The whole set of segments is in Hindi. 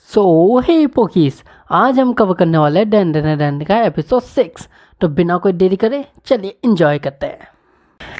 सो हे पोकीस, आज हम कवर करने वाले हैं डैन डैन डैन का एपिसोड 6। तो बिना कोई देरी करे चलिए एंजॉय करते हैं।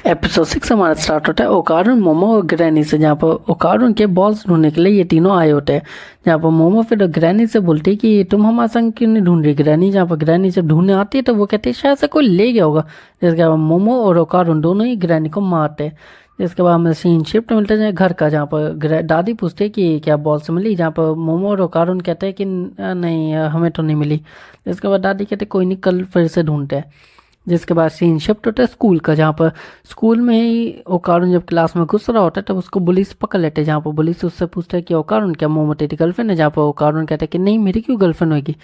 एपिसोड 6 हमारा स्टार्ट होता है ओकारुन, मोमो और ग्रैनी से, जहाँ पर ओकारुन के बॉल्स ढूंढने के लिए ये तीनों आए होते हैं। जहाँ पर मोमो फिर ग्रैनी से बोलती है कि तुम हमारे संग क्यों नहीं ढूंढ रही ग्रैनी। जहाँ पर ग्रैनी जब ढूंढने आती है तो वो कहती है शायद से कोई ले गया होगा। जिसके बाद मोमो और ओकारुन दोनों ही ग्रैनी को मारते हैं। इसके बाद हमें सीन शिफ्ट मिलता है घर का, जहाँ पर दादी पूछती है कि क्या बॉल्स मिली। जहाँ पर मोमो और ओकारुन कहते हैं कि नहीं हमें तो नहीं मिली। इसके बाद दादी कहते कोई नहीं, कल फिर से ढूंढते हैं। जिसके बाद सीन शिफ्ट होता है स्कूल का, जहाँ पर स्कूल में ही ओकारुन जब क्लास में घुस रहा होता है तब उसको पुलिस पकड़ लेते हैं। जहाँ पर पुलिस उससे पूछता है कि ओकारुन क्या मोमो तेरी गर्लफ्रेंड है। जहाँ पर ओकारुन कहते हैं कि नहीं मेरी क्यों गर्लफ्रेंड होगी।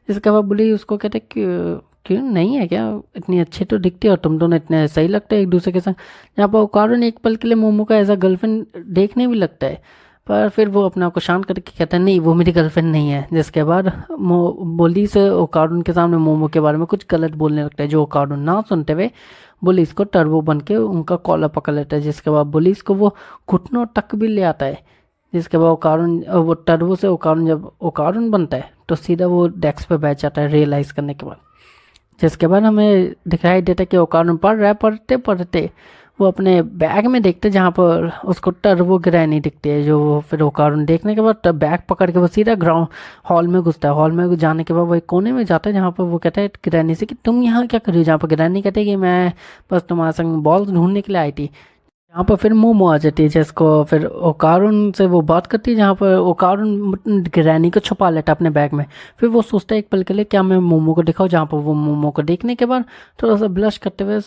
जिसके बाद पुलिस उसको कहते हैं क्यों क्यों नहीं है क्या, इतनी अच्छी तो दिखती है और तुम दोनों इतने सही लगते हैं एक दूसरे के संग। जहाँ पर ओकारुन एक पल के लिए मोमो का ऐसा गर्लफ्रेंड देखने भी लगता है, पर फिर वो अपने आप को शांत करके कहता है नहीं वो मेरी गर्लफ्रेंड नहीं है। जिसके बाद बोली से ओकारुन के सामने मोमो के बारे में कुछ गलत बोलने लगता है, जो ओकारुन ना सुनते हुए पुलिस को टर्बो बन के उनका कॉलर पकड़ लेता है। जिसके बाद पुलिस को वो घुटनों तक भी ले आता है। जिसके बाद ओकारुन वो टर्बो से ओकारुन जब ओकारुन बनता है तो सीधा वो डेस्क पे बैठ जाता है रियलाइज़ करने के बाद। जिसके बाद हमें दिखाई देता है कि ओकारुन पढ़ रहा है। पढ़ते पढ़ते वो अपने बैग में देखते जहाँ पर उसको टर्बो ग्रैनी दिखती है। जो वो फिर ओकारुन देखने के बाद बैग पकड़ के वो सीधा ग्राउंड हॉल में घुसता है। हॉल में जाने के बाद वो एक कोने में जाता है जहाँ पर वो कहता है ग्रैनी से कि तुम यहाँ क्या कर रही हो। जहाँ पर ग्रैनी कहते हैं कि मैं बस तुम्हारे संग बॉल्स ढूंढने के लिए आई थी। यहाँ पर फिर मोमो आ जाती है, जिसको फिर ओकारुन से वो बात करती है। जहाँ पर ओकारुन ग्रैनी को छुपा लेता है अपने बैग में। फिर वो सोचता है एक पल के लिए क्या मैं मोमो को दिखाऊं। जहाँ पर वो मोमो को देखने के बाद थोड़ा सा ब्लश करते हुए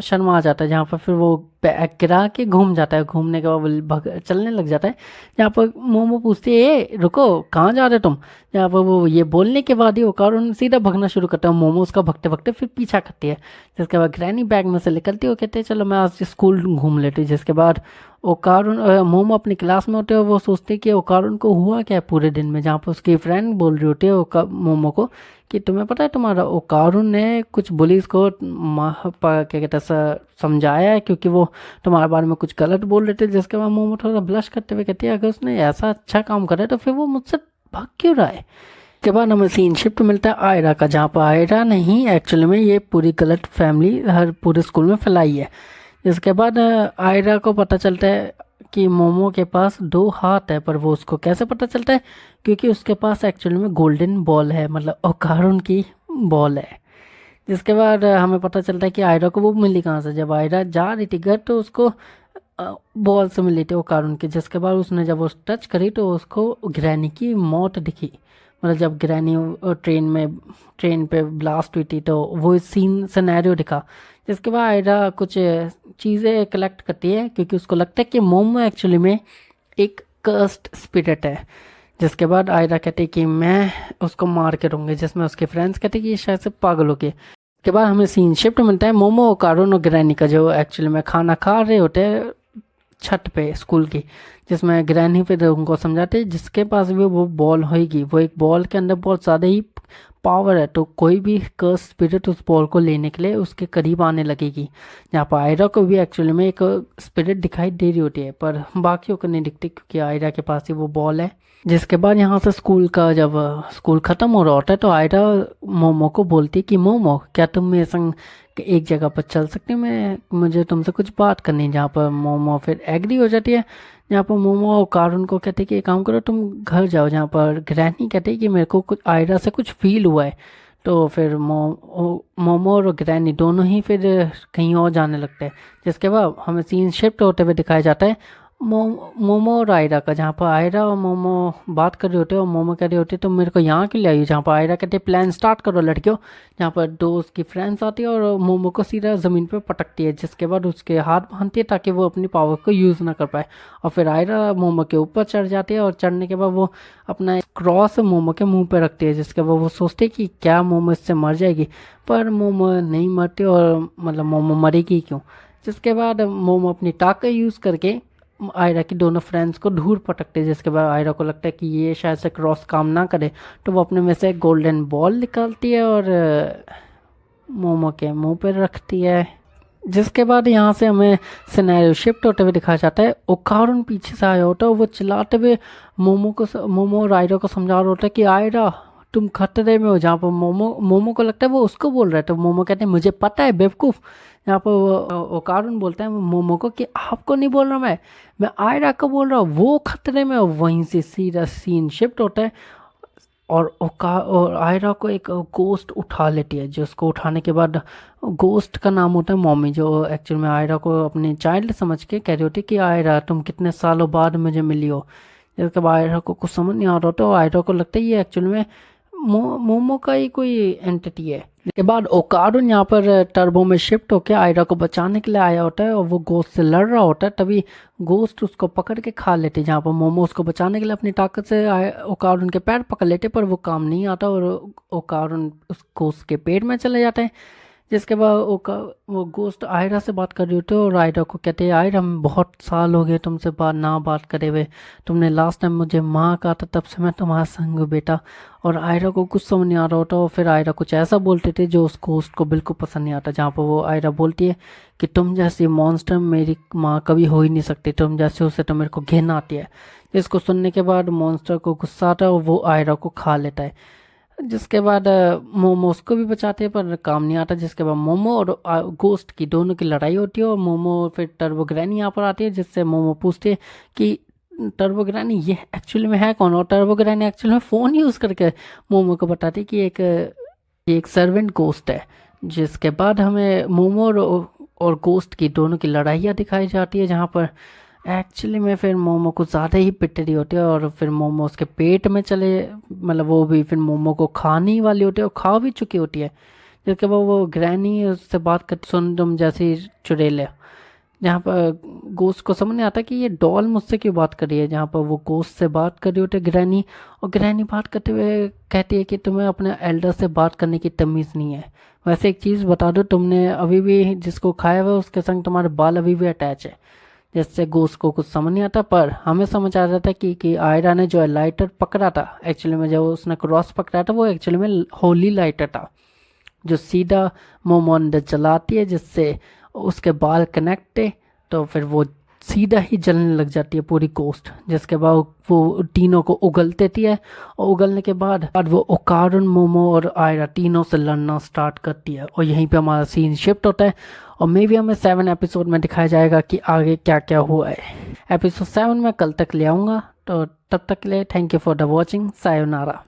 शर्मा आ जाता है। जहाँ पर फिर वो बैग गिरा के घूम जाता है। घूमने के बाद वो चलने लग जाता है। जहाँ पर मोमो पूछती है ए रुको कहाँ जा रहे तुम। जहाँ पर वो ये बोलने के बाद ही ओकारुन सीधा भगना शुरू करता है। मोमो उसका भगते भगते फिर पीछा करती है। जिसके बाद ग्रैनी बैग में से निकलती है, वो कहते हैं चलो मैं आज स्कूल घूम लेती हूँ। जिसके बाद ओकारुन मोमो अपनी क्लास में होते हैं और वो सोचते हैं कि ओकारुन को हुआ क्या है पूरे दिन में। जहाँ पर उसकी फ्रेंड बोल रही होती है मोमो को कि तुम्हें पता है तुम्हारा ओकारुन ने कुछ पुलिस को क्या कहते हैं समझाया है, क्योंकि वो तुम्हारे बारे में कुछ गलत बोल रहे थे। जिसके बाद मोमो थोड़ा ब्लश करते हुए कहती है अगर उसने ऐसा अच्छा काम करा है तो फिर वो मुझसे भाग क्यों रहा है। के बाद हमें सीन शिफ्ट मिलता है आयरा का, जहाँ पर आयरा नहीं एक्चुअली में ये पूरी गलत फैमिली हर पूरे स्कूल में फैलाई है। इसके बाद आयरा को पता चलता है कि मोमो के पास दो हाथ है, पर वो उसको कैसे पता चलता है क्योंकि उसके पास एक्चुअली में गोल्डन बॉल है, मतलब ओकारुन की बॉल है। जिसके बाद हमें पता चलता है कि आयरा को वो मिली कहाँ से। जब आयरा जा रही थी घर तो उसको बॉल से मिली थी ओकारुन की। जिसके बाद उसने जब वो टच करी तो उसको ग्रैनी की मौत दिखी। मतलब जब ग्रैनी ट्रेन पे ब्लास्ट हुई थी तो वो सीन सिनेरियो दिखा। जिसके बाद आयरा कुछ चीज़ें कलेक्ट करती है क्योंकि उसको लगता है कि मोमो एक्चुअली में एक कर्स्ड स्पिरिट है। जिसके बाद आयरा कहती है कि मैं उसको मार के रहूँगी, जिसमें उसके फ्रेंड्स कहते हैं कि ये शायद से पागल हो गए। के बाद हमें सीन शिफ्ट मिलता है मोमो ओकारुन और ग्रैनी का, जो एक्चुअली में खाना खा रहे होते हैं छत पे स्कूल की। जिसमें ग्रैनी फिर उनको समझाते हैं जिसके पास भी वो बॉल होगी वो एक बॉल के अंदर बहुत ज़्यादा ही पावर है, तो कोई भी कर्स स्पिरिट उस बॉल को लेने के लिए उसके करीब आने लगेगी। जहाँ पर आयरा को भी एक्चुअली में एक स्पिरिट दिखाई दे रही होती है, पर बाकियों को नहीं दिखती क्योंकि आयरा के पास ही वो बॉल है। जिसके बाद यहाँ से स्कूल का जब स्कूल ख़त्म हो रहा होता है तो आयरा मोमो को बोलती है कि मोमो क्या तुम मेरे संग एक जगह पर चल सकते हो, मैं मुझे तुमसे कुछ बात करनी है। जहाँ पर मोमो फिर एग्री हो जाती है। जहाँ पर मोमो कारुन को कहते हैं कि एक काम करो तुम घर जाओ। जहाँ पर ग्रैनी कहते हैं कि मेरे को कुछ आयरा से कुछ फील हुआ है। तो फिर मोमो और ग्रैनी दोनों ही फिर कहीं और जाने लगते हैं। जिसके बाद हमें सीन शिफ्ट होते हुए दिखाया जाता है मोमो और आयरा का, जहाँ पर आयरा और मोमो बात कर रहे होते हैं और मोमो कह रहे होते हैं तुम मेरे को यहाँ क्यों ले आई हो। जहाँ पर आयरा कहते हैं प्लान स्टार्ट करो लड़कियों। जहाँ पर दो उसकी फ्रेंड्स आती है और मोमो को सीधा ज़मीन पर पटकती है। जिसके बाद उसके हाथ बांधती है ताकि वो अपनी पावर को यूज़ ना कर पाए। और फिर आयरा मोमो के ऊपर चढ़ जाती है और चढ़ने के बाद वो अपना क्रॉस मोमो के मुँह पर रखती है। जिसके बाद वो सोचते हैं कि क्या मोमो इससे मर जाएगी, पर मोमो नहीं मरती और मतलब मोमो मरेगी क्यों। जिसके बाद मोमो अपनी ताकत यूज़ करके आयरा की दोनों फ्रेंड्स को धूल पटकते हैं। जिसके बाद आयरा को लगता है कि ये शायद से क्रॉस काम ना करे, तो वो अपने में से गोल्डन बॉल निकालती है और मोमो के मुंह पर रखती है। जिसके बाद यहाँ से हमें सिनेरियो शिफ्ट होते हुए दिखाया जाता है। ओकारुन पीछे से आया होता है, वो चिल्लाते हुए मोमो और आयरा को समझा रहा होता है कि आयरा तुम खतरे में हो। जहाँ पर मोमो को लगता है वो उसको बोल रहा है, तो मोमो कहते हैं मुझे पता है बेवकूफ़। यहाँ पर वो ओकारुन बोलता है मोमो को कि आपको नहीं बोल रहा मैं आयरा को बोल रहा हूँ, वो खतरे में। वहीं से सीधा सीन शिफ्ट होता है और आयरा को एक गोस्ट उठा लेती है, जिसको उठाने के बाद गोस्ट का नाम होता है मॉमी, जो एक्चुअल में आयरा को अपने चाइल्ड समझ के कह रही होती है कि आयरा तुम कितने सालों बाद मुझे मिली हो। जिसके बाद आयरा को कुछ समझ नहीं आ रहा होता और आयरा को लगता है ये एक्चुअल में मोमो का ही कोई एंटिटी है। इसके बाद ओकारुन यहाँ पर टर्बो में शिफ्ट होकर आयरा को बचाने के लिए आया होता है और वो गोस्ट से लड़ रहा होता है। तभी गोस्ट उसको पकड़ के खा लेते, जहाँ पर मोमो उसको बचाने के लिए अपनी ताकत से ओकारुन के पैर पकड़ लेते, पर वो काम नहीं आता और ओकारुन उस गोस्ट के पेट में चले जाते हैं। जिसके बाद वो गोस्ट आयरा से बात कर रही होती है और आयरा को कहते हैं आयरा हम बहुत साल हो गए तुमसे बात करे हुए, तुमने लास्ट टाइम मुझे माँ कहा था, तब से मैं तुम्हारा संग हूँ बेटा। और आयरा को कुछ समझ नहीं आ रहा होता और फिर आयरा कुछ ऐसा बोलते थे जो उस गोस्ट को बिल्कुल पसंद नहीं आता, जहाँ पर वो आयरा बोलती है कि तुम जैसी मॉन्स्टर मेरी माँ कभी हो ही नहीं सकती, तुम जैसे उसे तो मेरे को घिन आती है। इसको सुनने के बाद मॉन्स्टर को गुस्सा आता है और वो आयरा को खा लेता है। जिसके बाद मोमो उसको भी बचाते हैं पर काम नहीं आता। जिसके बाद मोमो और गोस्ट की दोनों की लड़ाई होती है और मोमो फिर टर्बो ग्रैनी यहाँ पर आती है, जिससे मोमो पूछते हैं कि टर्बो ग्रैनी ये एक्चुअली में है कौन। और टर्बो ग्रैनी एक्चुअली में फ़ोन यूज़ करके मोमो को बताती है कि एक सर्वेंट गोस्ट है। जिसके बाद हमें मोमो और गोस्ट की दोनों की लड़ाइयाँ दिखाई जाती है, जहाँ पर एक्चुअली में फिर मोमो को ज़्यादा ही पिट रही होती है और फिर मोमो उसके पेट में चले, मतलब वो भी फिर मोमो को खाने ही वाली होती है और खा भी चुकी होती है। जिसके बाद वो ग्रैनी उससे बात करती सुन तुम जैसी चुड़ैल, जहाँ पर गोस्ट को समझ नहीं आता कि ये डॉल मुझसे क्यों बात कर रही है। जहाँ पर वो गोस्ट से बात कर रही होती है ग्रैनी, और ग्रैनी बात करते हुए कहती है कि तुम्हें अपने एल्डर से बात करने की तमीज़ नहीं है। वैसे एक चीज़ बता दो, तुमने अभी भी जिसको खाया हुआ उसके संग तुम्हारे बाल अभी भी अटैच है। जिससे गोस्ट को कुछ समझ नहीं आता, पर हमें समझ आ जाता है कि आयरा ने जो लाइटर पकड़ा था, एक्चुअली में जो उसने क्रॉस पकड़ा था वो एक्चुअली में होली लाइटर था, जो सीधा मोमो अंदर जलाती है, जिससे उसके बाल कनेक्ट है तो फिर वो सीधा ही जलने लग जाती है पूरी गोस्ट। जिसके बाद वो तीनों को उगल देती है और उगलने के बाद वो ओकारुन, मोमो और आयरा तीनों से लड़ना स्टार्ट करती है और यहीं पे हमारा सीन शिफ्ट होता है। और मे भी हमें 7 एपिसोड में दिखाया जाएगा कि आगे क्या क्या हुआ है। एपिसोड 7 में कल तक ले आऊँगा, तो तब तक के लिए thank you for the watching, sayonara.